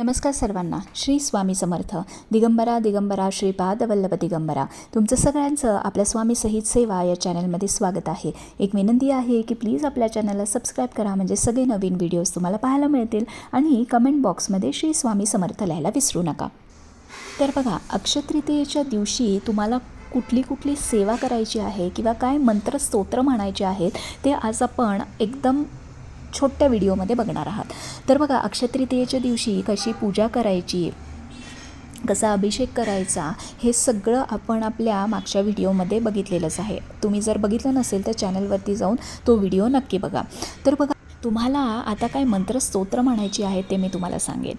नमस्कार सर्वांना. श्री स्वामी समर्थ. दिगंबरा दिगंबरा श्रीपाद वल्लभ दिगंबरा. तुमचं सगळ्यांचं आपल्या स्वामी सहित सेवा या चॅनलमध्ये स्वागत आहे. एक विनंती आहे की प्लीज आपल्या चॅनलला सबस्क्राईब करा, म्हणजे सगळे नवीन व्हिडिओज तुम्हाला पाहायला मिळतील. आणि कमेंट बॉक्समध्ये श्री स्वामी समर्थ लिहायला विसरू नका. तर बघा, अक्षयतृतीयेच्या दिवशी तुम्हाला कुठली सेवा करायची आहे किंवा काय मंत्र स्तोत्र म्हणायचे आहेत ते आज आपण एकदम छोट्या व्हिडिओमध्ये बघणार आहात. तर बघा, अक्षयतृतीयेच्या दिवशी कशी पूजा करायची, कसा अभिषेक करायचा, हे सगळं आपण आपल्या मागच्या व्हिडिओमध्ये बघितलेलंच आहे. तुम्ही जर बघितलं नसेल तर चॅनलवरती जाऊन तो व्हिडिओ नक्की बघा. तर बघा, तुम्हाला आता काय मंत्र स्तोत्र म्हणायची आहे ते मी तुम्हाला सांगेन.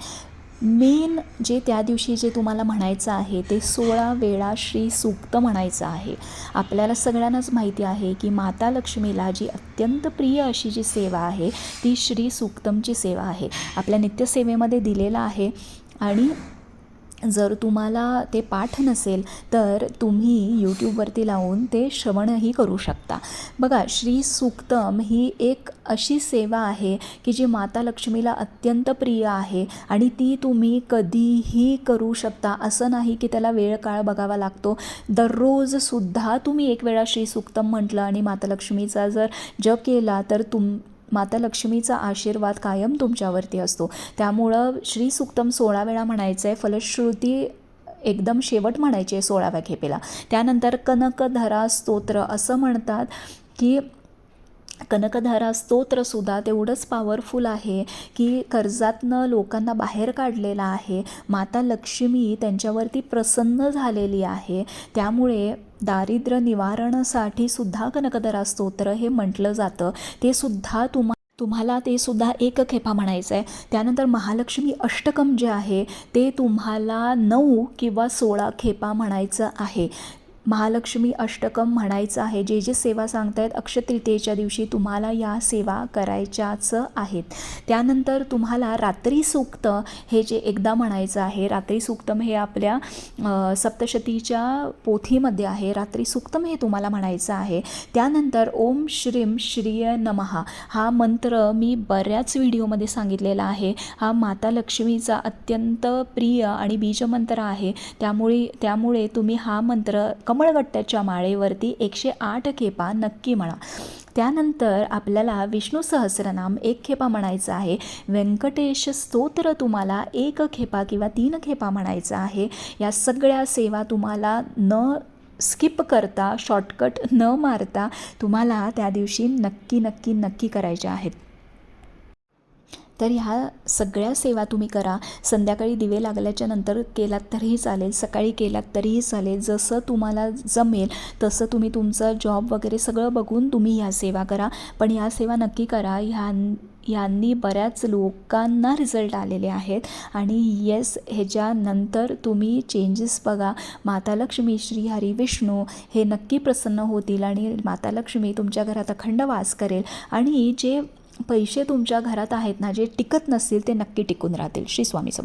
मेन जे त्या दिवशी जे तुम्हाला म्हणायचं आहे ते 16 वेळा श्री सूक्त म्हणायचं आहे. आपल्याला सगळ्यांनाच माहिती आहे की माता लक्ष्मीला जी अत्यंत प्रिय अशी जी सेवा आहे ती श्री सूक्तमची सेवा आहे. आपल्या नित्यसेवेमध्ये दिलेला आहे. आणि जर तुम्हाला ते पाठ नसेल तर तुम्ही यूट्यूबवरती लावून ते श्रवणही करू शकता. बघा, श्री सूक्तम ही एक अशी सेवा आहे की जी माता लक्ष्मीला अत्यंत प्रिय आहे आणि ती तुम्ही कधीही करू शकता. असं नाही की त्याला वेळ काळ बघावा लागतो. दररोजसुद्धा तुम्ही एक वेळा श्री सूक्तम म्हटलं आणि माता लक्ष्मीचा जर जप केला तर माता लक्ष्मीचा आशीर्वाद कायम तुमच्यावरती असतो. त्यामुळं श्री सूक्तम 16 वेळा म्हणायचं आहे. फलश्रुती एकदम शेवट म्हणायची आहे 16व्या खेपेला. त्यानंतर कनकधरा स्तोत्र असं म्हणतात की कनकधारा स्तोत्रसुद्धा तेवढंच पॉवरफुल आहे की कर्जातनं लोकांना बाहेर काढलेलं आहे. माता लक्ष्मी त्यांच्यावरती प्रसन्न झालेली आहे. त्यामुळे दारिद्र्य निवारणासाठी सुद्धा कनकधारा स्तोत्र हे म्हटलं जातं. ते सुद्धा तुम्हाला ते सुद्धा एक खेपा म्हणायचं आहे. त्यानंतर महालक्ष्मी अष्टकम जे आहे ते तुम्हाला 9 किंवा 16 खेपा म्हणायचं आहे. महालक्ष्मी अष्टकम म्हणायचं आहे. जे सेवा सांगतायत अक्षयतृतीयेच्या दिवशी तुम्हाला या सेवा करायच्याच आहेत. त्यानंतर तुम्हाला रात्री सूक्त हे जे एकदा म्हणायचं आहे. रात्री सूक्तम हे आपल्या सप्तशतीच्या पोथीमध्ये आहे. रात्री सूक्तम हे तुम्हाला म्हणायचं आहे. त्यानंतर ओम श्रीम श्रीय नमः हा मंत्र मी बऱ्याच व्हिडिओमध्ये सांगितलेला आहे. हा माता लक्ष्मीचा अत्यंत प्रिय आणि बीजमंत्र आहे. त्यामुळे तुम्ही हा मंत्र कमळगट्ट्याच्या माळेवरती 108 खेपा नक्की म्हणा. त्यानंतर आपल्याला विष्णू सहस्रनाम 1 खेपा म्हणायचं आहे. व्यंकटेश स्तोत्र तुम्हाला 1 खेपा किंवा 3 खेपा म्हणायचं आहे. या सगळ्या सेवा तुम्हाला न स्किप करता, शॉर्टकट न मारता तुम्हाला त्या दिवशी नक्की करायच्या आहेत. तर ह्या सगळ्या सेवा तुम्ही करा. संध्याकाळी दिवे लागल्याच्या नंतर केलात तरीही चालेल, सकाळी केलात तरीही चालेल. जसं तुम्हाला जमेल तसं तुम्ही तुमचं जॉब वगैरे सगळं बघून तुम्ही ह्या सेवा करा. पण ह्या सेवा नक्की करा. ह्यांनी बऱ्याच लोकांना रिझल्ट आलेले आहेत. आणि येस, ह्याच्यानंतर तुम्ही चेंजेस बघा. माता लक्ष्मी, श्रीहरी, विष्णू हे नक्की प्रसन्न होतील आणि माता लक्ष्मी तुमच्या घरात अखंड वास करेल. आणि जे पैसे तुमच्या घरात आहेत ना, जे टिकत नसतील ते नक्की टिकून राहतील. श्री स्वामी समर्थ.